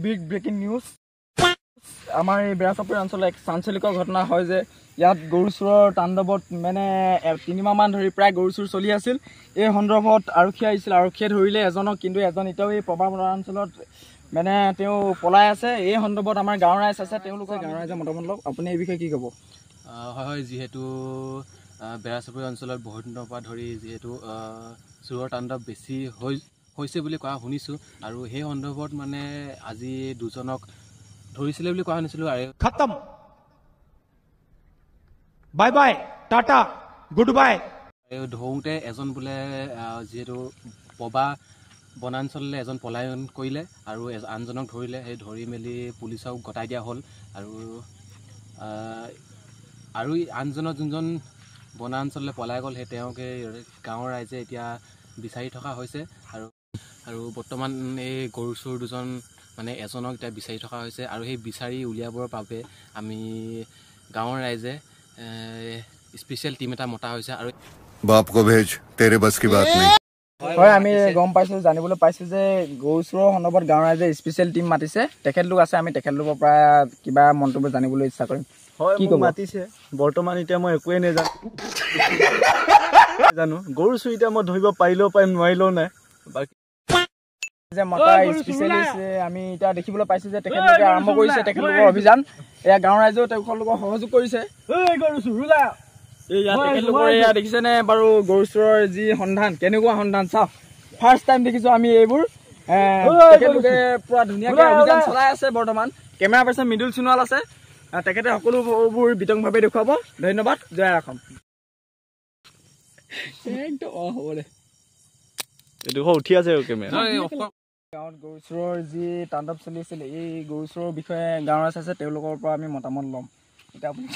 Big breaking news আমাৰ এই বেৰাচাপৰি অঞ্চলত এক চাঞ্চলিকৰ ঘটনা হয় যে ইয়াত গৰু চোৰৰ তাণ্ডৱত মানে 3 মাহমান ধৰি প্ৰায় গৰু চোৰ চলি আছিল। এই সন্দৰ্ভত আৰক্ষী আহিছিল, আৰক্ষীয়ে ধৰিলে এজনক, কিন্তু এজন এতিয়াও এই প্ৰভাৱ অঞ্চলত মানে তেওঁ পলাই আছে। এই সন্দৰ্ভত আমাৰ গাঁৱৰ ৰাইজ আছে, তেওঁলোকে গাঁৱৰ ৰাইজে মতামত লওক। আপুনি এই বিষয়ে কি ক'ব? হয়, যিহেতু বেৰাচাপৰি অঞ্চলত বহুত দিনৰ পৰা ধৰি যিহেতু চোৰৰ তাণ্ডৱ বেছি হৈছে বুলি কোৱা শুনিছোঁ, আৰু সেই সন্দৰ্ভত মানে আজি দুজনক ধৰিছিলে বুলি কোৱা শুনিছিলোঁ। আৰু খতম, bye bye, Tata, good bye. ধৰোঁতে এজন বোলে যিহেতু পবা বনাঞ্চললৈ এজন পলায়ন কৰিলে আৰু আনজনক ধৰিলে। সেই ধৰি মেলি পুলিচক গতাই দিয়া হ'ল। আৰু আনজনৰ যোনজন বনাঞ্চললৈ পলাই গ'ল, সেই তেওঁকে গাঁৱৰ ৰাইজে এতিয়া বিচাৰি থকা হৈছে। আৰু বৰ্তমান এই গৰু চোৰ দুজন মানে এজনক এতিয়া বিচাৰি থকা হৈছে, আৰু সেই বিচাৰি উলিয়াবৰ বাবে আমি গাঁৱৰ ৰাইজে স্পেচিয়েল টিম এটা মতা হৈছে। আৰু বাপ কো ভেজ, তেৰে বস কি বাত নেই। হয়, আমি গম পাইছোঁ, জানিবলৈ পাইছোঁ যে গৰু চোৰৰ সন্দৰ্ভত গাঁৱৰ ৰাইজে স্পেচিয়েল টিম মাতিছে। তেখেতলোক আছে, আমি তেখেতলোকৰ পৰা কিবা মন্তব্য জানিবলৈ ইচ্ছা কৰিম। হয়, কি মোক মাতিছে। বৰ্তমান এতিয়া মই একোৱেই নাজানো। গৰু চোৰ এতিয়া মই ধৰিব পাৰিলেও পাৰিম, নোৱাৰিলেও নাই। বাকী যে মতা স্পেচিয়েলিষ্ট আমি এতিয়া দেখিবলৈ পাইছোঁ যে তেখেতলোকে আৰম্ভ কৰিছে তেখেতলোকৰ অভিযান। এয়া গাঁৱৰ ৰাইজেও তেখেতলোকক সহযোগ কৰিছে। তেখেতলোকৰ এয়া দেখিছেনে বাৰু গৰু চোৰৰ যি সন্ধান, কেনেকুৱা সন্ধান চাওক। ফাৰ্ষ্ট টাইম দেখিছোঁ আমি এইবোৰ। তেখেতলোকে পুৰা ধুনীয়াকৈ অভিযান চলাই আছে। বৰ্তমান কেমেৰা পাৰ্চন মৃদুল সোণোৱাল আছে, তেখেতে সকলোবোৰ বিতংভাৱে দেখুৱাব। ধন্যবাদ, জয় অসম। একদম হ'ব দে, এইটো উঠি আছে কেমেৰা। গাঁৱত গৰু চোৰৰ যি তাণ্ডৱ চলি আছিল, এই গৰু চোৰৰ বিষয়ে গাঁৱৰ ৰাইজ আছে, তেওঁলোকৰ পৰা আমি মতামত ল'ম। এতিয়া আপুনি